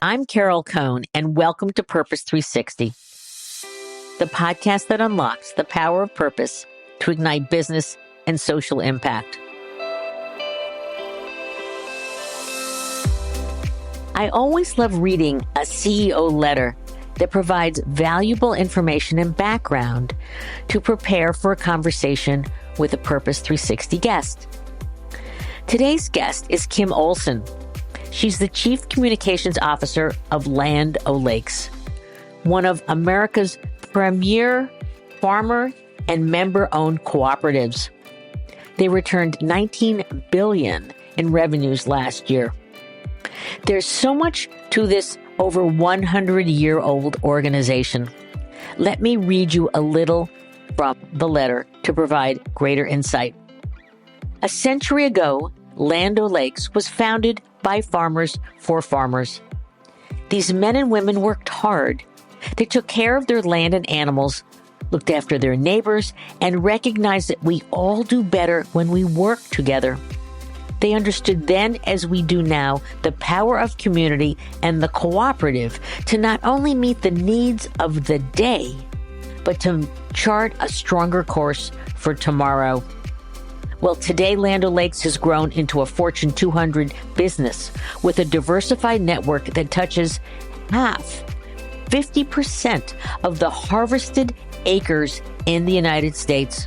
I'm Carol Cohn, and welcome to Purpose 360, the podcast that unlocks the power of purpose to ignite business and social impact. I always love reading a CEO letter that provides valuable information and background to prepare for a conversation with a Purpose 360 guest. Today's guest is Kim Olson. She's the Chief Communications Officer of Land O'Lakes, one of America's premier farmer and member-owned cooperatives. They returned $19 billion in revenues last year. There's so much to this over 100-year-old organization. Let me read you a little from the letter to provide greater insight. A century ago, Land O'Lakes was founded by farmers for farmers. These men and women worked hard. They took care of their land and animals, looked after their neighbors, and recognized that we all do better when we work together. They understood then, as we do now, the power of community and the cooperative to not only meet the needs of the day, but to chart a stronger course for tomorrow. Well, today, Land O'Lakes has grown into a Fortune 200 business with a diversified network that touches 50% of the harvested acres in the United States.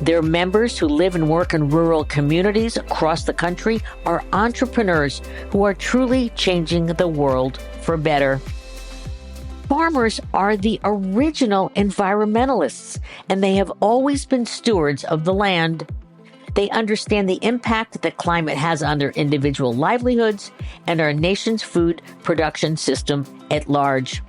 Their members who live and work in rural communities across the country are entrepreneurs who are truly changing the world for better. Farmers are the original environmentalists, and they have always been stewards of the land. They understand the impact that climate has on their individual livelihoods and our nation's food production system at large.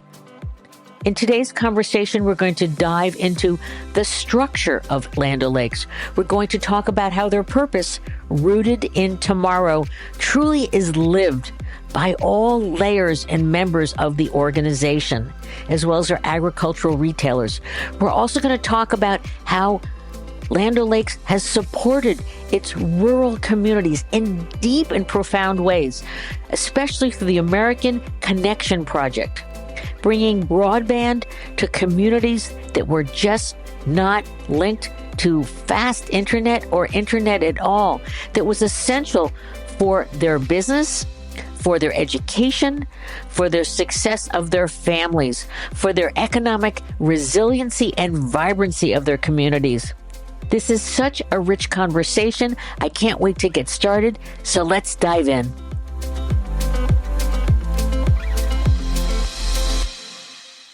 In today's conversation, we're going to dive into the structure of Land O'Lakes. We're going to talk about how their purpose, rooted in tomorrow, truly is lived by all layers and members of the organization, as well as our agricultural retailers. We're also going to talk about how Land O'Lakes has supported its rural communities in deep and profound ways, especially through the American Connection Project, bringing broadband to communities that were just not linked to fast internet or internet at all, that was essential for their business, for their education, for their success of their families, for their economic resiliency and vibrancy of their communities. This is such a rich conversation. I can't wait to get started, so let's dive in.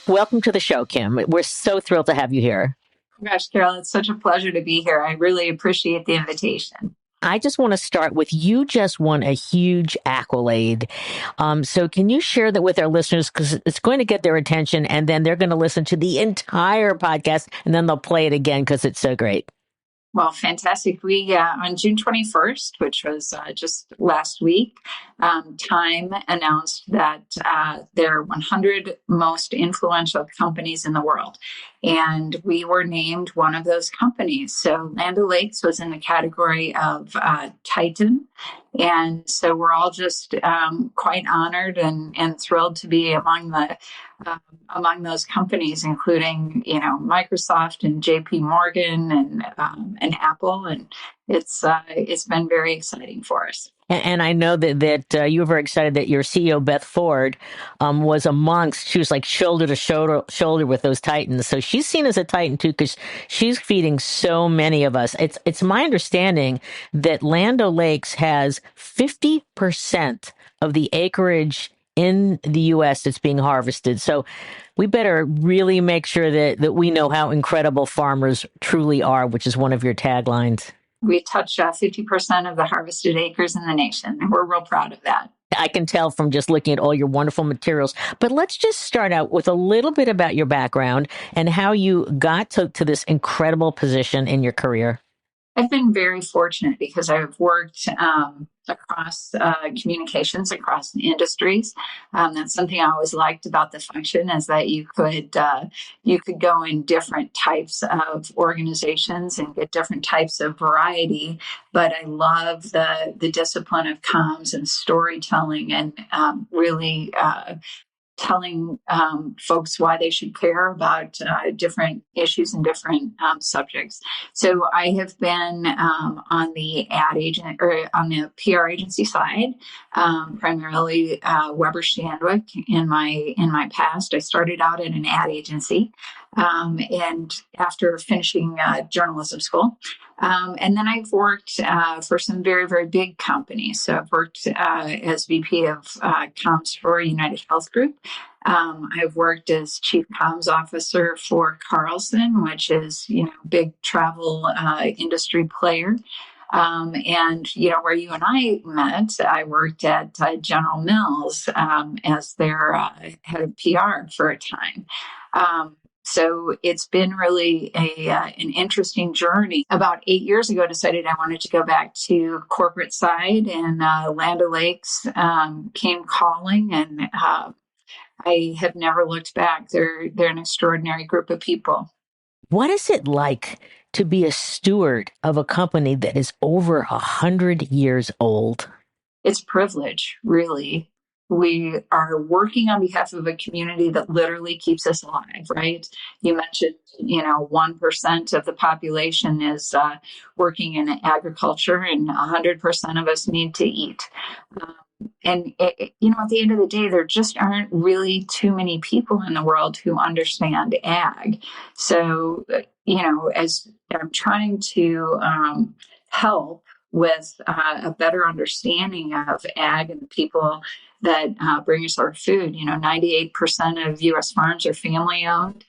Welcome to the show, Kim. We're so thrilled to have you here. Gosh, Carol, it's such a pleasure to be here. I really appreciate the invitation. I just want to start with, you just won a huge accolade. So can you share that with our listeners? Because it's going to get their attention, and then they're going to listen to the entire podcast, and then they'll play it again because it's so great. Well, fantastic. We, on June 21st, which was just last week, Time announced that there are 100 most influential companies in the world. And we were named one of those companies. So Land O'Lakes was in the category of Titan. And so we're all just quite honored and thrilled to be among those companies, including, Microsoft and JP Morgan and Apple. And it's been very exciting for us. And I know that you were very excited that your CEO, Beth Ford, she was like shoulder to shoulder with those titans. So she's seen as a titan too, because she's feeding so many of us. It's my understanding that Land O'Lakes has 50% of the acreage in the U.S. that's being harvested. So we better really make sure that we know how incredible farmers truly are, which is one of your taglines. We touch 50% of the harvested acres in the nation, and we're real proud of that. I can tell from just looking at all your wonderful materials. But let's just start out with a little bit about your background and how you got to this incredible position in your career. I've been very fortunate because I've worked across communications across industries. That's something I always liked about the function, is that you could go in different types of organizations and get different types of variety. But I love the discipline of comms and storytelling, and really telling folks why they should care about different issues and different subjects. So I have been on the ad agent, or on the PR agency side, primarily Weber Shandwick. In my past, I started out at an ad agency, and after finishing journalism school. And then I've worked for some very, very big companies. So I've worked as VP of comms for United Health Group. I've worked as chief comms officer for Carlson, which is, big travel industry player. And, where you and I met, I worked at General Mills as their head of PR for a time. So it's been really an interesting journey. About 8 years ago, I decided I wanted to go back to corporate side, and Land O'Lakes came calling, and I have never looked back. They're an extraordinary group of people. What is it like to be a steward of a company that is over 100 years old? It's privilege, really. We are working on behalf of a community that literally keeps us alive, right? You mentioned, 1% of the population is working in agriculture, and 100% of us need to eat. And at the end of the day, there just aren't really too many people in the world who understand ag. So, as I'm trying to help with a better understanding of ag and the people that bring us our food. 98% of U.S. farms are family owned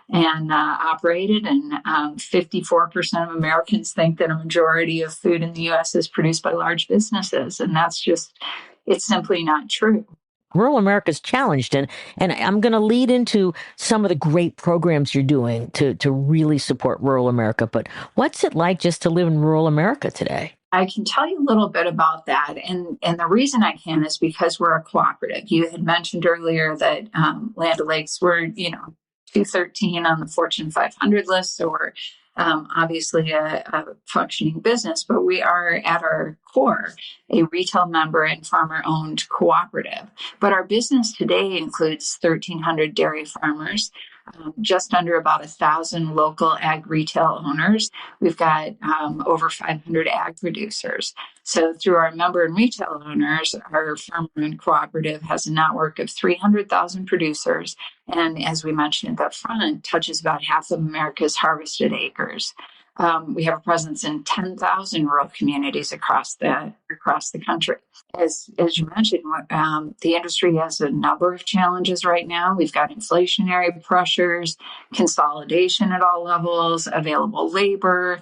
and operated, and 54% of Americans think that a majority of food in the U.S. is produced by large businesses, and it's simply not true. Rural America is challenged, and I'm going to lead into some of the great programs you're doing to really support rural America. But what's it like just to live in rural America today? I can tell you a little bit about that. And the reason I can is because we're a cooperative. You had mentioned earlier that Land O'Lakes were, 213 on the Fortune 500 list. So we're obviously a functioning business, but we are at our core a retail member and farmer-owned cooperative. But our business today includes 1,300 dairy farmers, just under about 1,000 local ag retail owners. We've got over 500 ag producers. So through our member and retail owners, our farmer and cooperative has a network of 300,000 producers. And as we mentioned at the front, touches about half of America's harvested acres. We have a presence in 10,000 rural communities across the country. As you mentioned, the industry has a number of challenges right now. We've got inflationary pressures, consolidation at all levels, available labor.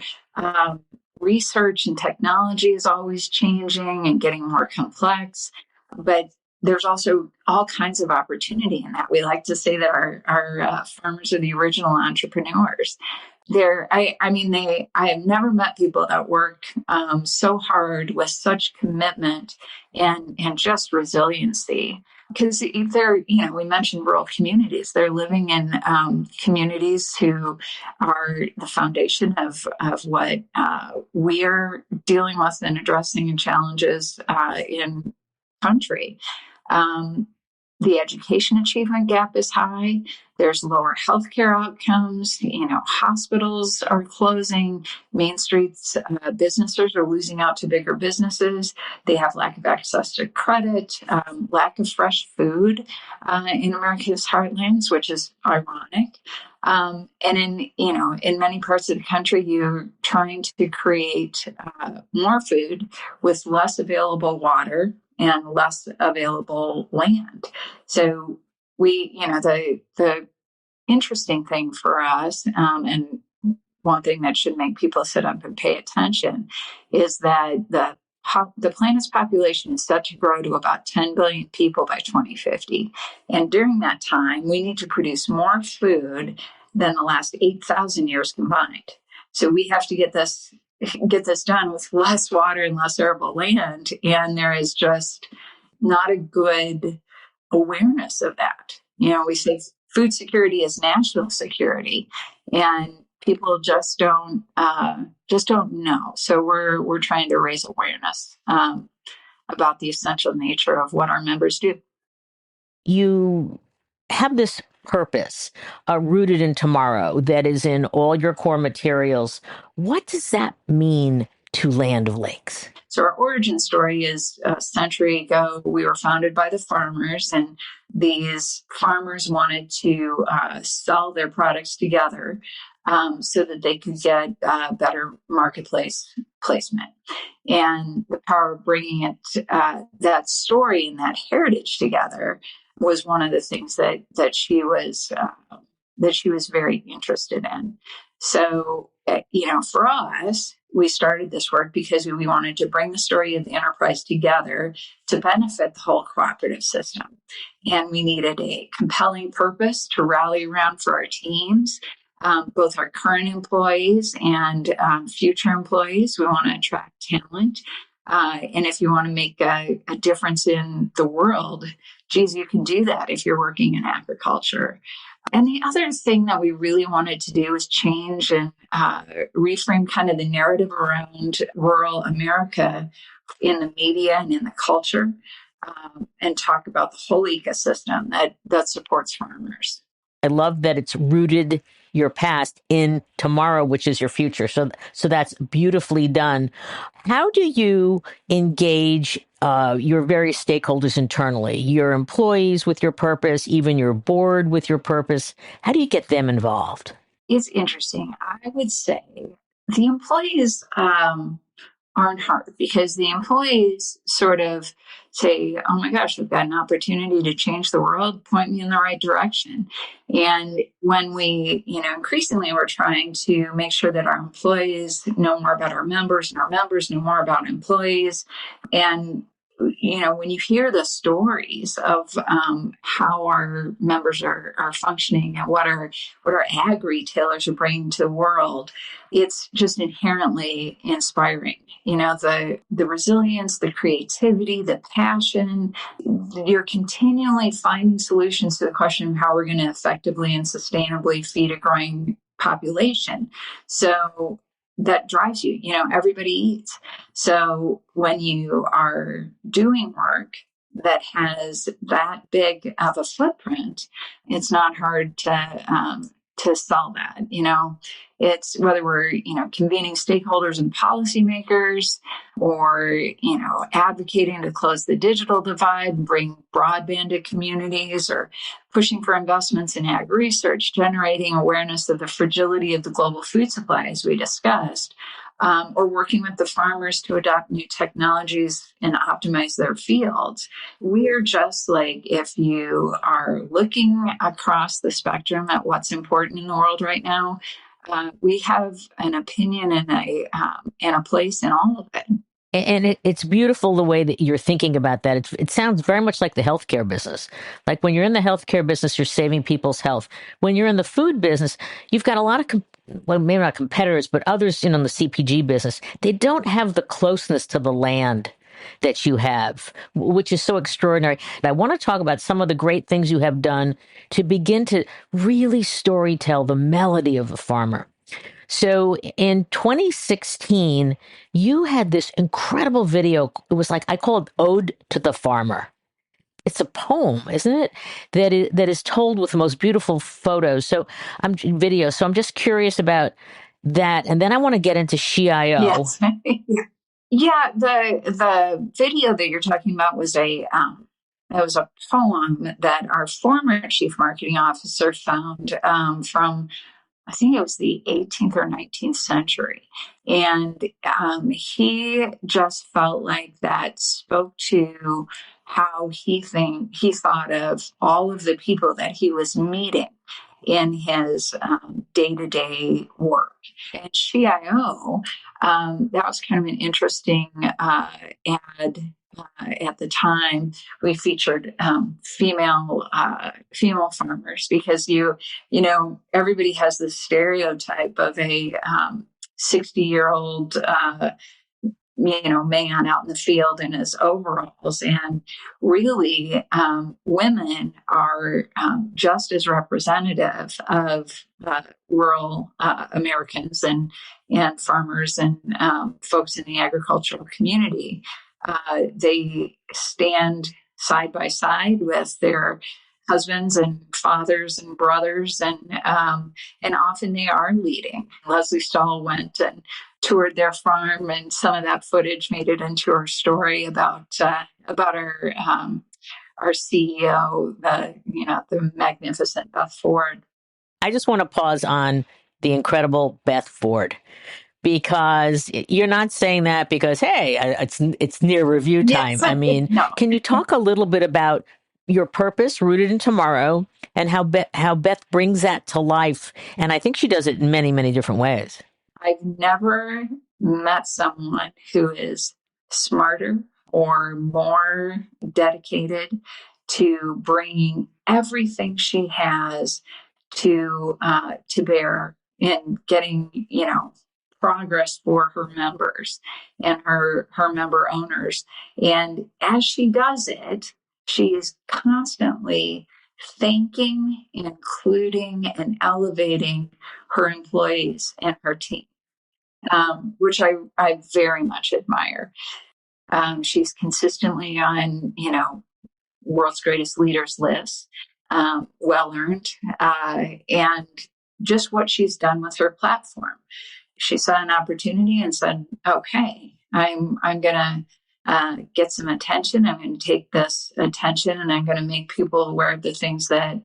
Research and technology is always changing and getting more complex, but there's also all kinds of opportunity in that. We like to say that our farmers are the original entrepreneurs. I have never met people that work so hard with such commitment and just resiliency. Because we mentioned rural communities. They're living in communities who are the foundation of what we're dealing with and addressing and challenges in country. The education achievement gap is high. There's lower healthcare outcomes. Hospitals are closing. Main streets, businesses are losing out to bigger businesses. They have lack of access to credit, lack of fresh food in America's heartlands, which is ironic. And in many parts of the country, you're trying to create more food with less available water and less available land. So the interesting thing for us, and one thing that should make people sit up and pay attention, is that the planet's population is set to grow to about 10 billion people by 2050. And during that time, we need to produce more food than the last 8,000 years combined. So we have to get this get this done with less water and less arable land. And there is just not a good awareness of that. We say food security is national security, and people just don't know. So we're trying to raise awareness about the essential nature of what our members do. You have this purpose rooted in tomorrow that is in all your core materials. What does that mean to Land of Lakes? So our origin story is a century ago. We were founded by the farmers, and these farmers wanted to sell their products together so that they could get better marketplace placement. And the power of bringing that story and that heritage together was one of the things that she was very interested in. So, for us, we started this work because we wanted to bring the story of the enterprise together to benefit the whole cooperative system. And we needed a compelling purpose to rally around for our teams, both our current employees and future employees. We want to attract talent. And if you want to make a difference in the world, geez, you can do that if you're working in agriculture. And the other thing that we really wanted to do was change and reframe kind of the narrative around rural America in the media and in the culture, and talk about the whole ecosystem that supports farmers. I love that it's rooted your past in tomorrow, which is your future. So that's beautifully done. How do you engage your various stakeholders internally, your employees with your purpose, even your board with your purpose? How do you get them involved? It's interesting. I would say the employees aren't hard, because the employees sort of say, oh my gosh, I've got an opportunity to change the world, point me in the right direction. And when we, increasingly we're trying to make sure that our employees know more about our members and our members know more about employees. And when you hear the stories of how our members are functioning and what our ag retailers are bringing to the world, it's just inherently inspiring. The resilience, the creativity, the passion. You're continually finding solutions to the question of how we're going to effectively and sustainably feed a growing population. So that drives you. Everybody eats. So when you are doing work that has that big of a footprint, it's not hard to sell that. It's whether we're, convening stakeholders and policymakers, or, advocating to close the digital divide and bring broadband to communities, or pushing for investments in ag research, generating awareness of the fragility of the global food supply, as we discussed, or working with the farmers to adopt new technologies and optimize their fields. We're just like, if you are looking across the spectrum at what's important in the world right now, we have an opinion and a place in all of it. And it's beautiful the way that you're thinking about that. It sounds very much like the healthcare business. Like when you're in the healthcare business, you're saving people's health. When you're in the food business, you've got a lot of, well, maybe not competitors, but others in the CPG business. They don't have the closeness to the land that you have, which is so extraordinary. And I want to talk about some of the great things you have done to begin to really storytell the melody of the farmer. So in 2016, you had this incredible video. It was like, I call it Ode to the Farmer. It's a poem, isn't it? That is told with the most beautiful photos. So I'm just curious about that. And then I want to get into SheIO. Yes. Yeah, the video that you're talking about was it was a poem that our former chief marketing officer found from, I think it was the 18th or 19th century. And he just felt like that spoke to how he thought of all of the people that he was meeting in his day-to-day work. And SheIO, that was kind of an interesting ad. At the time, we featured female farmers, because everybody has this stereotype of a 60-year-old man out in the field in his overalls. And really, women are just as representative of rural Americans and farmers and folks in the agricultural community. They stand side by side with their husbands and fathers and brothers, and often they are leading. Leslie Stahl went and toured their farm, and some of that footage made it into our story about our CEO, the magnificent Beth Ford. I just want to pause on the incredible Beth Ford, because you're not saying that because, hey, it's near review time. Yes, I mean, no. can you talk a little bit about your purpose, rooted in tomorrow, and how Beth brings that to life? And I think she does it in many, many different ways. I've never met someone who is smarter or more dedicated to bringing everything she has to bear in getting progress for her members and her member owners. And as she does it, she is constantly thanking, including, and elevating her employees and her team, which I very much admire. She's consistently on, world's greatest leaders list, well earned, and just what she's done with her platform. She saw an opportunity and said, "Okay, I'm going to get some attention. I'm going to take this attention, and I'm going to make people aware of the things that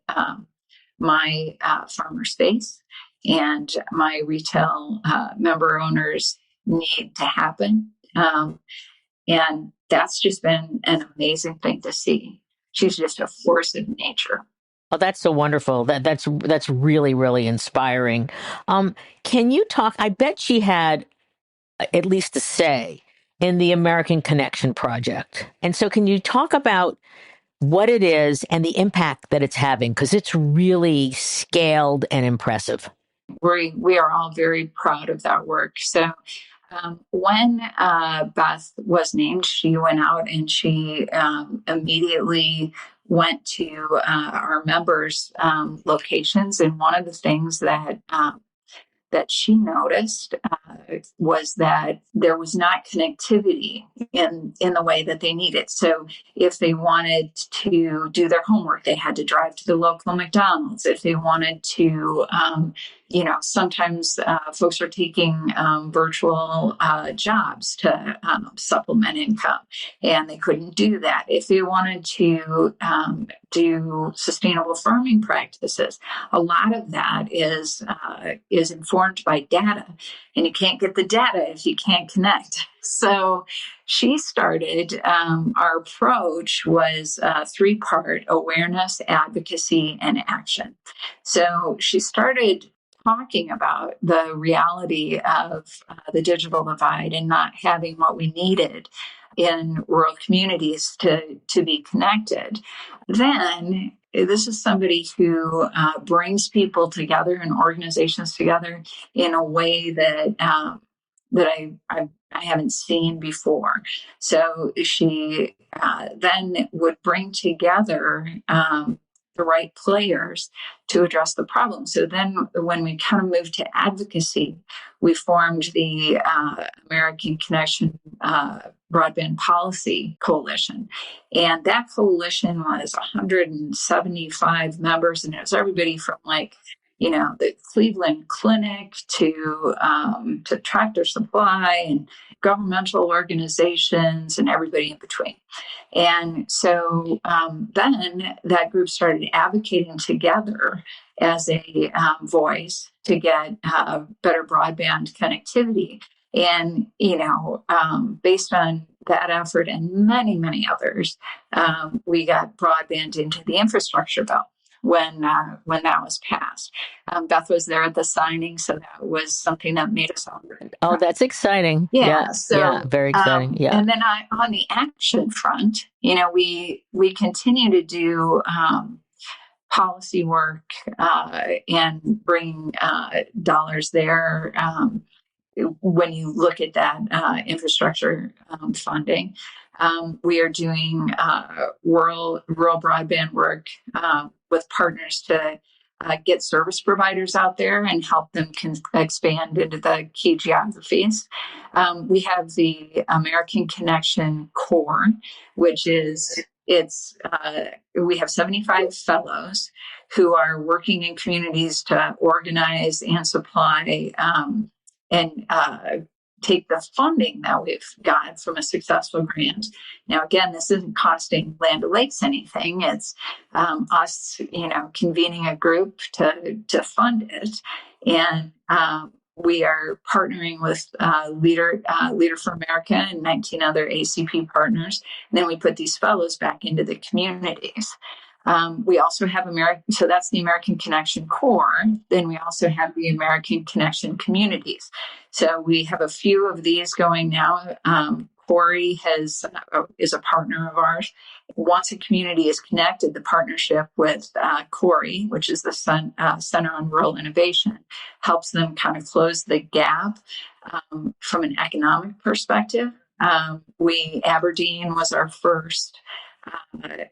my farmers face and my retail member owners need to happen." And that's just been an amazing thing to see. She's just a force of nature. Oh, that's so wonderful. That's really, really inspiring. Can you talk? I bet she had at least a say in the American Connection Project. And so can you talk about what it is and the impact that it's having? Because it's really scaled and impressive. We are all very proud of that work. So when Beth was named, she went out and she immediately went to our members' locations. And one of the things that she noticed was that there was not connectivity in the way that they needed. So if they wanted to do their homework, they had to drive to the local McDonald's. If they wanted to, sometimes folks are taking virtual jobs to supplement income, and they couldn't do that. If they wanted to do sustainable farming practices, a lot of that is informed by data, and you can't get the data if you can't connect. So she started, our approach was three-part: awareness, advocacy, and action. So she started talking about the reality of the digital divide and not having what we needed in rural communities to be connected. Then this is somebody who brings people together and organizations together in a way that I haven't seen before. So she then would bring together the right players to address the problem. So then when we kind of moved to advocacy, we formed the American Connection Broadband Policy Coalition. And that coalition was 175 members, and it was everybody from the Cleveland Clinic to Tractor Supply and governmental organizations and everybody in between. And so then that group started advocating together as a voice to get better broadband connectivity. And, based on that effort and many, many others, we got broadband into the infrastructure bill when that was passed. Beth was there at the signing, so that was something that made us all really proud. Oh, that's exciting. Yeah, very exciting. Yeah. And then on the action front, we continue to do policy work and bring dollars there. when you look at that infrastructure funding. We are doing rural broadband work with partners to get service providers out there and help them expand into the key geographies. We have the American Connection Core, which is we have 75 fellows who are working in communities to organize and supply and take the funding that we've got from a successful grant. Now, again, this isn't costing Land O'Lakes anything. It's us, convening a group to fund it, and we are partnering with Leader for America and 19 other ACP partners. And then we put these fellows back into the communities. We also have so that's the American Connection Core. Then we also have the American Connection Communities. So we have a few of these going now. Corey is a partner of ours. Once a community is connected, the partnership with Corey, which is the Center on Rural Innovation, helps them kind of close the gap from an economic perspective. Aberdeen was our first.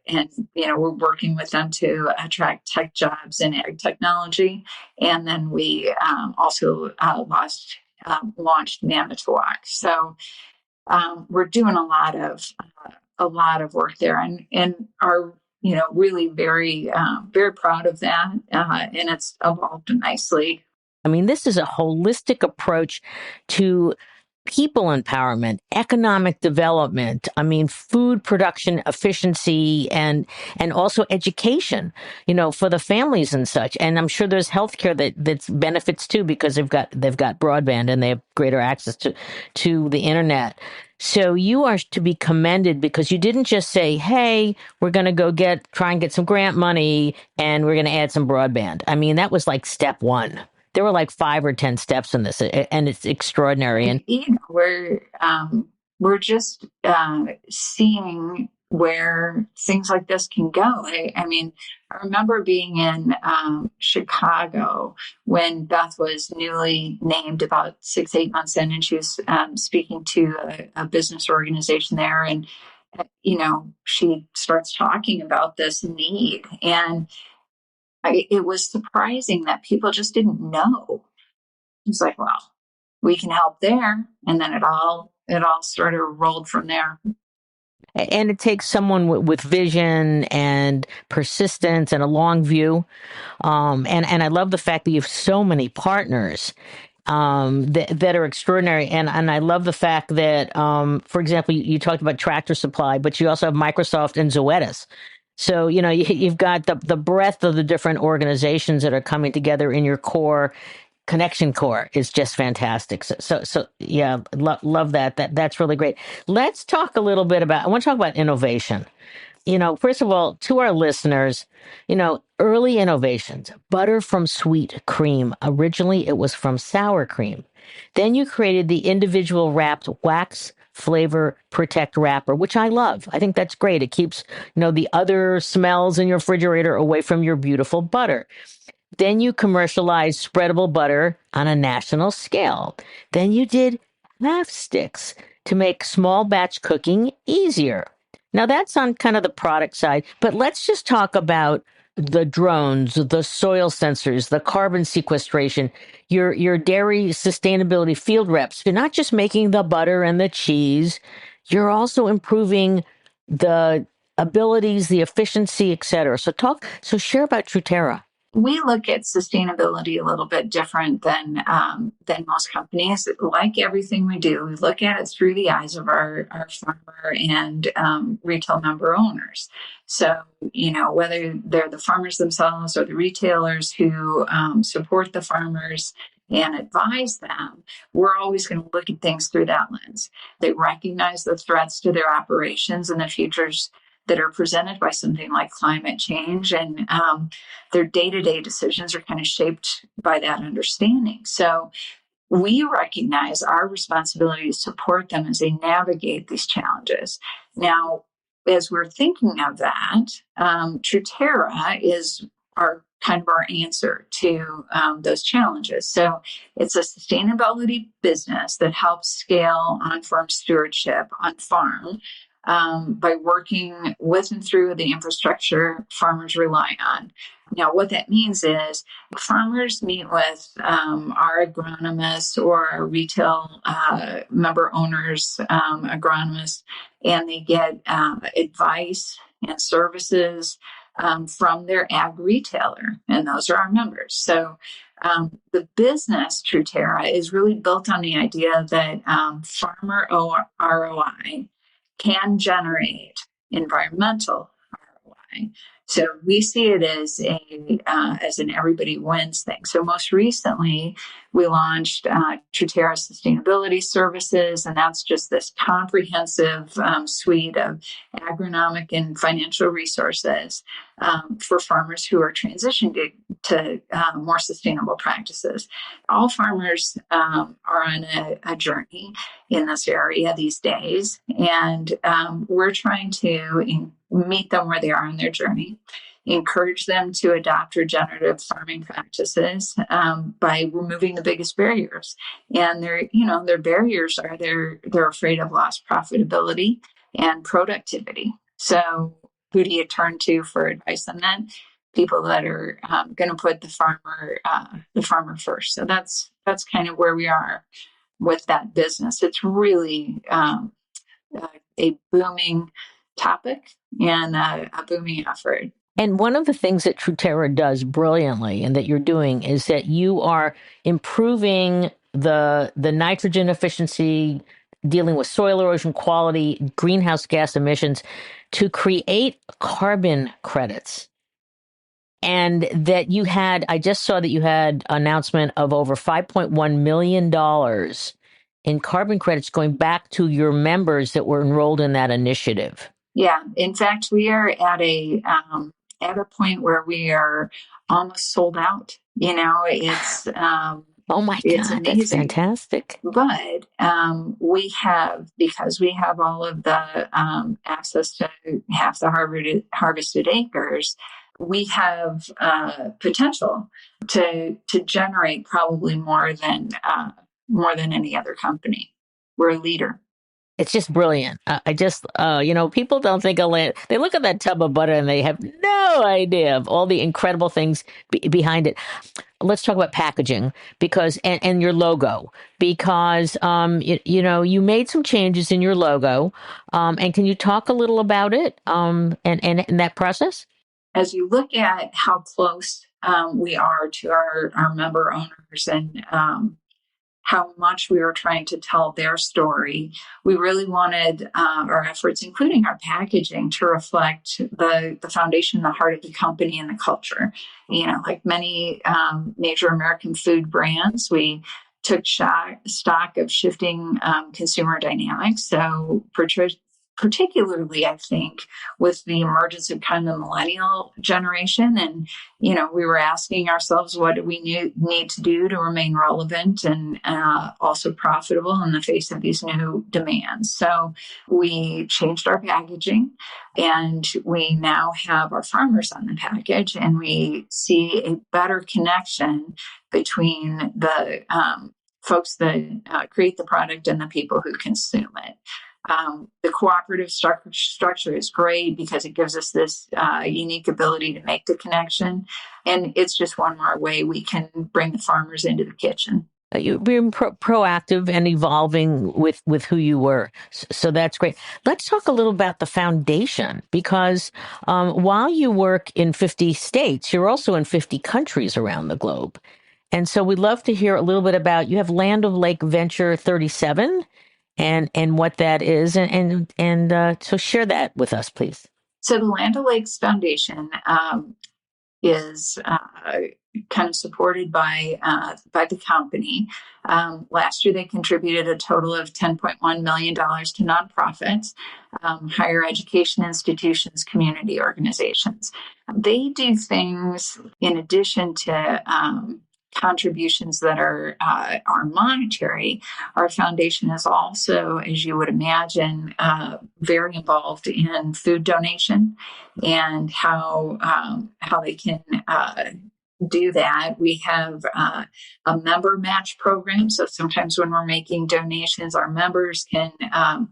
And we're working with them to attract tech jobs in ag technology, and then we also launched Manitowoc. So we're doing a lot of work there, and are really very very proud of that, and it's evolved nicely. I mean, this is a holistic approach to people empowerment, economic development. I mean, food production efficiency and also education, for the families and such. And I'm sure there's healthcare that's benefits too, because they've got broadband and they have greater access to the internet. So you are to be commended, because you didn't just say, hey, we're going to go try and get some grant money and we're going to add some broadband. I mean, that was like step one. There were like 5 or 10 steps in this, and it's extraordinary. And we're just seeing where things like this can go. I mean, I remember being in Chicago when Beth was newly named, about 6-8 months in, and she was speaking to a business organization there, and she starts talking about this need, and it was surprising that people just didn't know. It's like, well, we can help there. And then it all sort of rolled from there. And it takes someone with vision and persistence and a long view. And I love the fact that you have so many partners that are extraordinary. And I love the fact that, for example, you talked about Tractor Supply, but you also have Microsoft and Zoetis. So, you've got the breadth of the different organizations that are coming together in your core. Connection Core is just fantastic. So yeah, love that. That's really great. Let's talk a little bit I want to talk about innovation. First of all, to our listeners, early innovations, butter from sweet cream. Originally, it was from sour cream. Then you created the individual wrapped wax flavor protect wrapper, which I love. I think that's great. It keeps, the other smells in your refrigerator away from your beautiful butter. Then you commercialized spreadable butter on a national scale. Then you did half sticks to make small batch cooking easier. Now that's on kind of the product side, but let's just talk about the drones, the soil sensors, the carbon sequestration, your dairy sustainability field reps. You're not just making the butter and the cheese, you're also improving the abilities, the efficiency, et cetera. So share about Truterra. We look at sustainability a little bit different than most companies. Like everything we do, we look at it through the eyes of our farmer and retail member owners. So, whether they're the farmers themselves or the retailers who support the farmers and advise them, we're always going to look at things through that lens. They recognize the threats to their operations and the futures that are presented by something like climate change, and their day-to-day decisions are kind of shaped by that understanding. So we recognize our responsibility to support them as they navigate these challenges. Now, as we're thinking of that, Truterra is are kind of our answer to those challenges. So it's a sustainability business that helps scale on-farm stewardship on farm by working with and through the infrastructure farmers rely on. Now, what that means is farmers meet with our agronomists or our retail member owners, agronomists, and they get advice and services from their ag retailer, and those are our members. So the business Truterra is really built on the idea that farmer ROI can generate environmental ROI. So we see it as an everybody wins thing. So most recently, we launched Truterra Sustainability Services, and that's just this comprehensive suite of agronomic and financial resources for farmers who are transitioning to more sustainable practices. All farmers are on a journey in this area these days, and we're trying to meet them where they are on their journey, encourage them to adopt regenerative farming practices by removing the biggest barriers. And their barriers are they're afraid of lost profitability and productivity. So who do you turn to for advice on that? People that are going to put the farmer first. So that's kind of where we are with that business. It's really a booming topic and a booming effort. And one of the things that Truterra does brilliantly and that you're doing is that you are improving the nitrogen efficiency, dealing with soil erosion quality, greenhouse gas emissions to create carbon credits. And that I just saw that you had an announcement of over $5.1 million in carbon credits going back to your members that were enrolled in that initiative. Yeah, in fact, we are at a point where we are almost sold out. It's oh my it's God, amazing. That's fantastic. But because we have all of the access to half the harvested acres, we have potential to generate probably more than any other company. We're a leader. It's just brilliant. People don't think of land. They look at that tub of butter and they have no idea of all the incredible things behind it. Let's talk about packaging and your logo, because you made some changes in your logo. And can you talk a little about it and that process? As you look at how close we are to our member owners and how much we were trying to tell their story, we really wanted our efforts, including our packaging, to reflect the foundation, the heart of the company, and the culture. Like many major American food brands, we took stock of shifting consumer dynamics. So particularly, I think, with the emergence of kind of the millennial generation. And, we were asking ourselves, what do we need to do to remain relevant and also profitable in the face of these new demands? So we changed our packaging, and we now have our farmers on the package, and we see a better connection between the folks that create the product and the people who consume it. The cooperative structure is great because it gives us this unique ability to make the connection. And it's just one more way we can bring the farmers into the kitchen. You've been proactive and evolving with who you were. So that's great. Let's talk a little about the foundation, because while you work in 50 states, you're also in 50 countries around the globe. And so we'd love to hear a little bit about, you have Land of Lake Venture 37 and what that is. So share that with us, please. So the Land O'Lakes Foundation is kind of supported by the company. Last year, they contributed a total of $10.1 million to nonprofits, higher education institutions, community organizations. They do things in addition to contributions that are monetary, our foundation is also, as you would imagine, very involved in food donation and how they can do that. We have a member match program. So sometimes when we're making donations, our members can,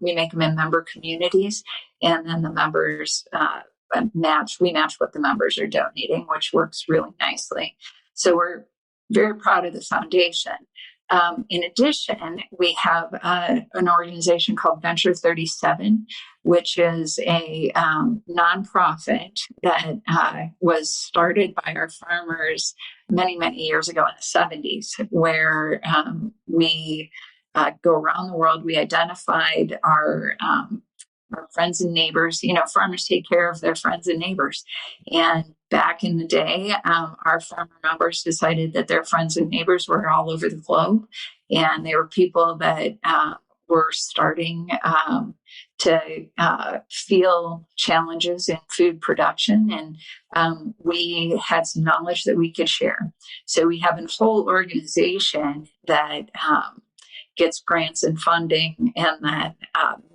we make them in member communities, and then the members we match what the members are donating, which works really nicely. So we're very proud of the foundation. In addition, we have an organization called Venture 37, which is a nonprofit that was started by our farmers many, many years ago in the 70s, where we go around the world. We identified our friends and neighbors. Farmers take care of their friends and neighbors. And back in the day, our farmer members decided that their friends and neighbors were all over the globe. And they were people that were starting to feel challenges in food production. And we had some knowledge that we could share. So we have a whole organization that gets grants and funding and that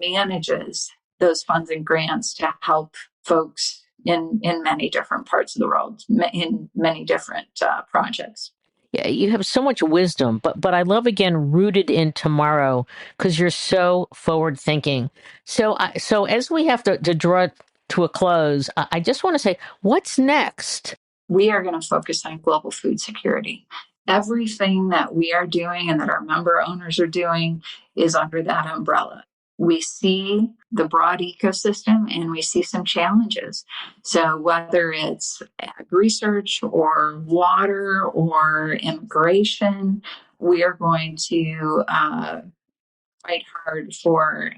manages those funds and grants to help folks in many different parts of the world, in many different projects. Yeah, you have so much wisdom, but I love, again, rooted in tomorrow, because you're so forward thinking. So as we have to draw to a close, I just want to say, what's next? We are going to focus on global food security. Everything that we are doing and that our member owners are doing is under that umbrella. We see the broad ecosystem and we see some challenges. So whether it's ag research or water or immigration, we are going to fight hard for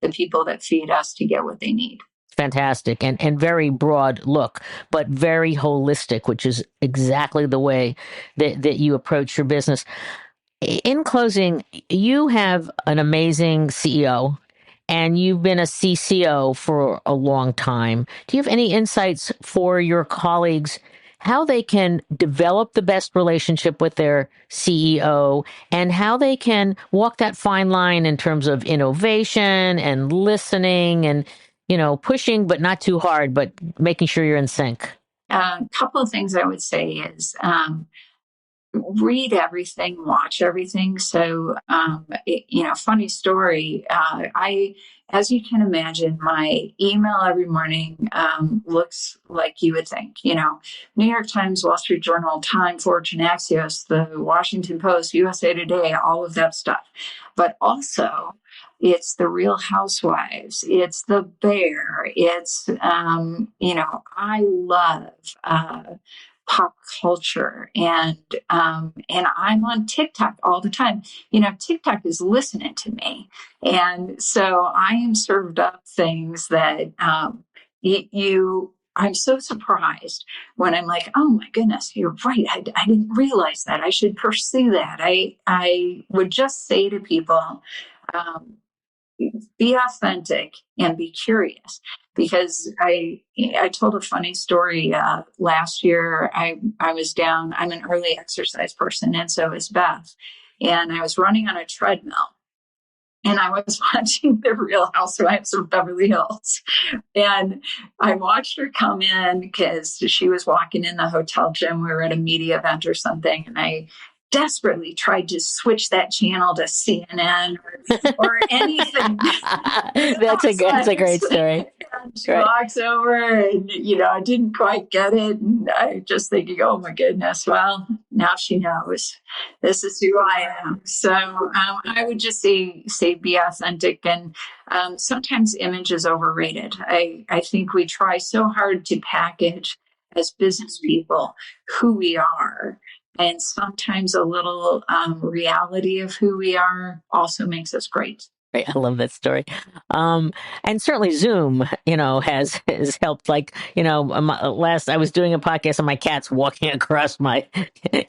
the people that feed us to get what they need. Fantastic and very broad look, but very holistic, which is exactly the way that you approach your business. In closing, you have an amazing CEO and you've been a CCO for a long time. Do you have any insights for your colleagues, how they can develop the best relationship with their CEO and how they can walk that fine line in terms of innovation and listening and, pushing, but not too hard, but making sure you're in sync? A couple of things I would say is, read everything, watch everything. So, funny story. As you can imagine, my email every morning looks like you would think. New York Times, Wall Street Journal, Time, Fortune, Axios, the Washington Post, USA Today, all of that stuff. But also, it's the Real Housewives. It's the Bear. It's I love pop culture, and I'm on TikTok all the time. TikTok is listening to me, and so I am served up things that I'm so surprised when I'm like, oh my goodness, you're right. I didn't realize that. I should pursue that. I would just say to people, be authentic and be curious, because I told a funny story last year. I was down. I'm an early exercise person, and so is Beth. And I was running on a treadmill, and I was watching The Real Housewives of Beverly Hills. And I watched her come in because she was walking in the hotel gym. We were at a media event or something, and I desperately tried to switch that channel to CNN or anything. That's a great story. She walks over and, I didn't quite get it. And I just thinking, oh my goodness, well, now she knows this is who I am. So I would just say be authentic. And sometimes image is overrated. I think we try so hard to package as business people who we are. And sometimes a little reality of who we are also makes us great. Right. I love that story. And certainly Zoom, has helped. Like, last I was doing a podcast and my cat's walking across my,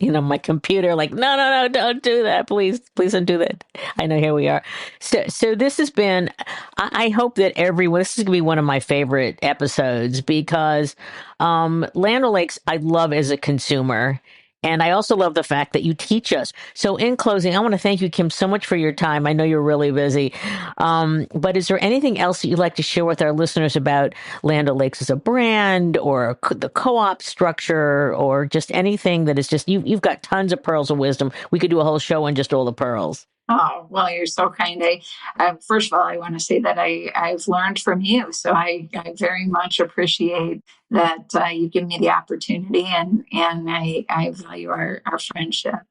my computer, like, no, don't do that. Please don't do that. I know, here we are. So this has been, I hope that this is going to be one of my favorite episodes, because Land O'Lakes, I love as a consumer. And I also love the fact that you teach us. So in closing, I want to thank you, Kim, so much for your time. I know you're really busy. But is there anything else that you'd like to share with our listeners about Land O'Lakes as a brand or the co-op structure or just anything that is just, you've got tons of pearls of wisdom. We could do a whole show on just all the pearls. Oh, well, you're so kind. First of all, I want to say that I've learned from you. So I very much appreciate that you give me the opportunity, and I value our friendship.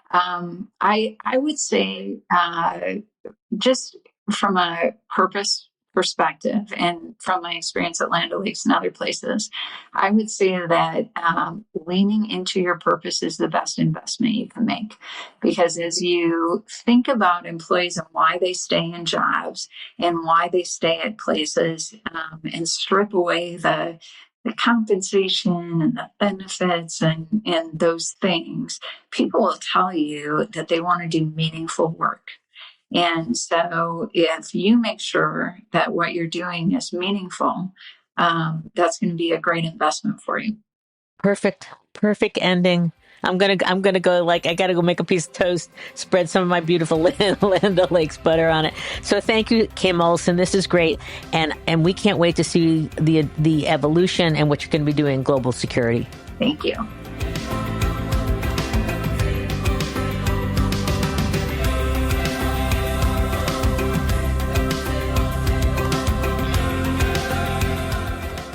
I would say just from a purpose perspective and from my experience at Land O'Lakes and other places, I would say that leaning into your purpose is the best investment you can make. Because as you think about employees and why they stay in jobs and why they stay at places, and strip away the compensation and the benefits and those things, people will tell you that they want to do meaningful work. And so if you make sure that what you're doing is meaningful, that's going to be a great investment for you. Perfect ending. I'm gonna go, I gotta go make a piece of toast, spread some of my beautiful Land O'Lakes butter on it. So thank you, Kim Olson. This is great, and we can't wait to see the evolution and what you're going to be doing in global security. Thank you.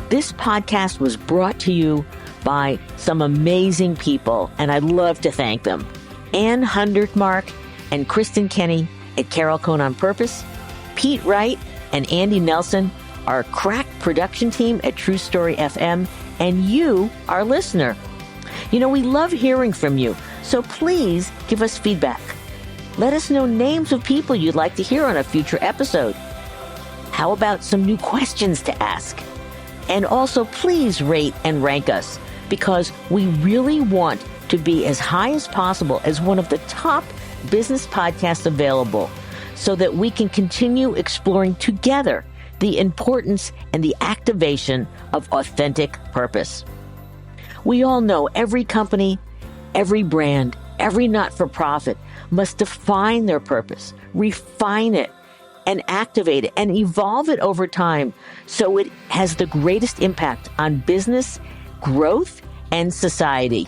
This podcast was brought to you by some amazing people, and I'd love to thank them. Ann Hundertmark and Kristen Kenny at Carol Cone on Purpose, Pete Wright and Andy Nelson, our crack production team at True Story FM, and you, our listener. We love hearing from you, so please give us feedback. Let us know names of people you'd like to hear on a future episode. How about some new questions to ask? And also, please rate and rank us, because we really want to be as high as possible as one of the top business podcasts available, so that we can continue exploring together the importance and the activation of authentic purpose. We all know every company, every brand, every not-for-profit must define their purpose, refine it, and activate it and evolve it over time so it has the greatest impact on business, growth, and society.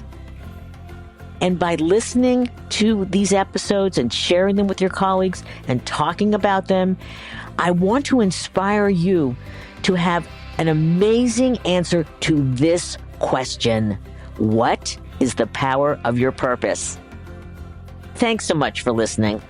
And by listening to these episodes and sharing them with your colleagues and talking about them, I want to inspire you to have an amazing answer to this question: what is the power of your purpose? Thanks so much for listening.